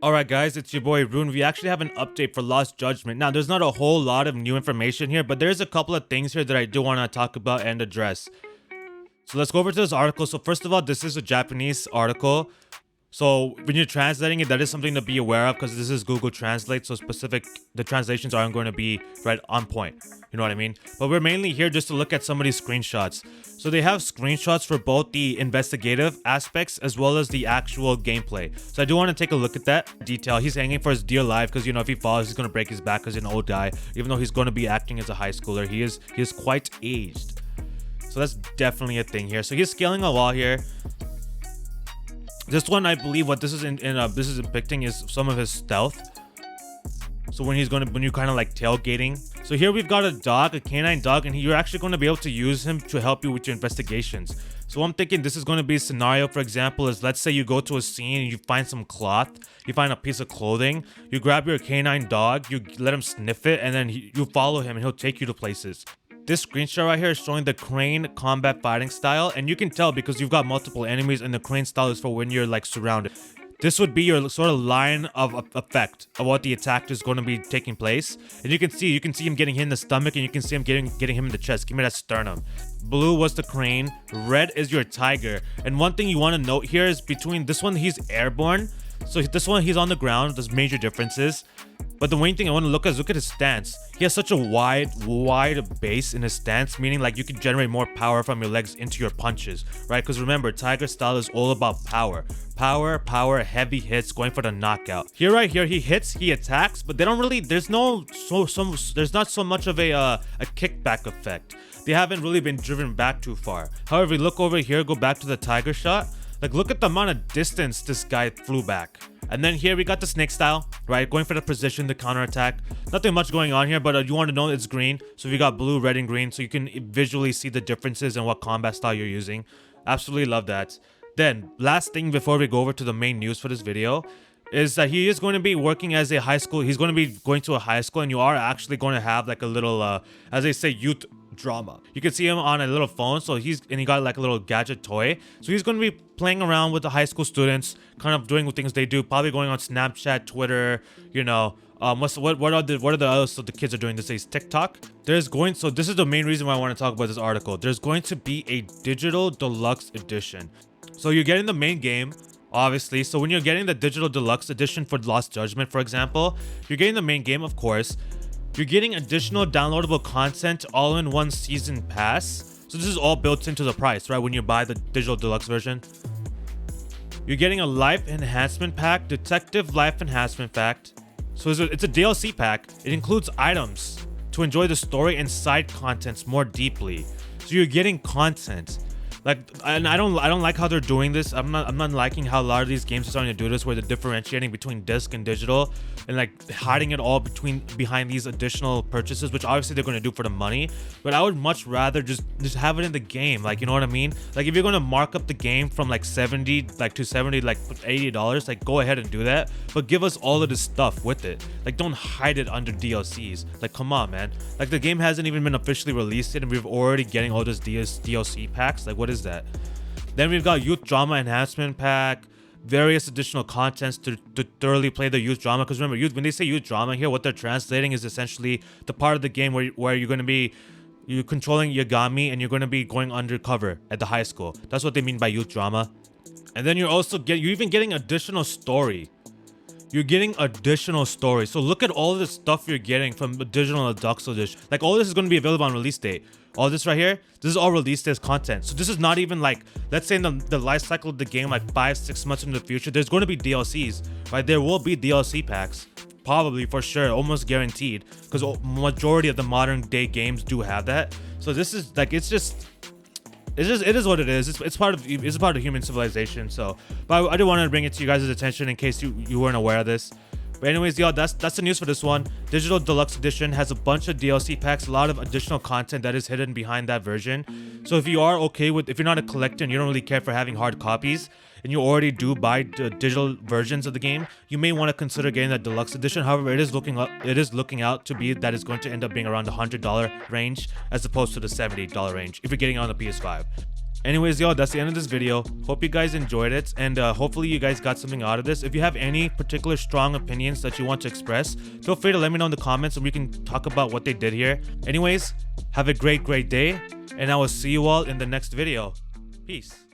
Alright guys, it's your boy Rune. We actually have an update for Lost Judgment. Now, there's not a whole lot of new information here, but there's a couple of things here that I do want to talk about and address. So let's go over to this article. So first of all, this is a Japanese article. So when you're translating it, that is something to be aware of because this is Google Translate. So the translations aren't going to be right on point. You know what I mean? But we're mainly here just to look at some of these screenshots. So they have screenshots for both the investigative aspects as well as the actual gameplay. So I do want to take a look at that detail. He's hanging for his dear life because, you know, if he falls, he's going to break his back because he's an old guy. Even though he's going to be acting as a high schooler, he is quite aged. So that's definitely a thing here. So he's scaling a wall here. This one, I believe, what this is this is depicting is some of his stealth. So when you're kind of like tailgating. So here we've got a dog, a canine dog, and you're actually going to be able to use him to help you with your investigations. So I'm thinking this is going to be a scenario, for example, is let's say you go to a scene and you find some cloth, you find a piece of clothing, you grab your canine dog, you let him sniff it, and then you follow him and he'll take you to places. This screenshot right here is showing the crane combat fighting style, and you can tell because you've got multiple enemies and the crane style is for when you're like surrounded. This would be your sort of line of effect of what the attack is going to be taking place. And you can see him getting hit in the stomach, and you can see him getting him in the chest. Give me that sternum. Blue was the crane, red is your tiger. And one thing you want to note here is between this one, he's airborne. So this one, he's on the ground. There's major differences. But the main thing I want to look at his stance. He has such a wide base in his stance, meaning like you can generate more power from your legs into your punches, right? Because remember, Tiger style is all about power. Power, heavy hits, going for the knockout. Right here, he hits, he attacks, but they don't really, there's not so much of a kickback effect. They haven't really been driven back too far. However, we look over here, go back to the Tiger shot. Like, look at the amount of distance this guy flew back. And then here we got the snake style, right? Going for the position, the counterattack. Nothing much going on here, but you want to know it's green. So we got blue, red, and green. So you can visually see the differences in what combat style you're using. Absolutely love that. Then, last thing before we go over to the main news for this video is that he is going to be working as a high school. He's going to be going to a high school, and you are actually going to have like a little, as they say, youth drama. You can see him on a little phone, so he got like a little gadget toy. So he's going to be playing around with the high school students, kind of doing things they do, probably going on Snapchat, Twitter, you know. What are the other stuff the kids are doing these days? TikTok. So this is the main reason why I want to talk about this article. There's going to be a digital deluxe edition. So you're getting the main game, obviously. So when you're getting the digital deluxe edition for Lost Judgment, for example, you're getting the main game, of course. You're getting additional downloadable content all in one season pass. So this is all built into the price, right? When you buy the digital deluxe version. You're getting a life enhancement pack, detective life enhancement pack. So it's a DLC pack. It includes items to enjoy the story and side contents more deeply. So you're getting content. And I don't like how they're doing this. I'm not liking how a lot of these games are starting to do this, where they're differentiating between disc and digital, and like hiding it all behind these additional purchases, which obviously they're going to do for the money. But I would much rather just have it in the game. Like, you know what I mean? Like, if you're going to mark up the game from like $70 like $80, like go ahead and do that. But give us all of this stuff with it. Like, don't hide it under DLCs. Like, come on, man. Like, the game hasn't even been officially released yet, and we're already getting all this DLC packs. Like, what is that? Then we've got youth drama enhancement pack, various additional contents to thoroughly play the youth drama. Because remember, when they say youth drama here, what they're translating is essentially the part of the game where you're going to be controlling Yagami and you're going to be going undercover at the high school. That's what they mean by youth drama. And then you're even getting additional story. You're getting additional story. So look at all the stuff you're getting from the digital deluxe edition. Like, all this is going to be available on release date. All this right here, this is all release day content. So this is not even like, let's say in the life cycle of the game, like 5-6 months in the future, there's going to be DLCs, right? There will be DLC packs, probably, for sure, almost guaranteed, because majority of the modern day games do have that. So this is like, it is what it is. It's part of human civilization. So, but I do want to bring it to you guys' attention in case you weren't aware of this. But anyways, y'all, that's the news for this one. Digital Deluxe Edition has a bunch of DLC packs, a lot of additional content that is hidden behind that version. So if you're not a collector and you don't really care for having hard copies, and you already do buy the digital versions of the game, you may want to consider getting the Deluxe Edition. However, it is looking out to be that it's going to end up being around the $100 range as opposed to the $70 range if you're getting it on the PS5. Anyways, yo, that's the end of this video. Hope you guys enjoyed it, and hopefully you guys got something out of this. If you have any particular strong opinions that you want to express, feel free to let me know in the comments and we can talk about what they did here. Anyways, have a great day, and I will see you all in the next video. Peace.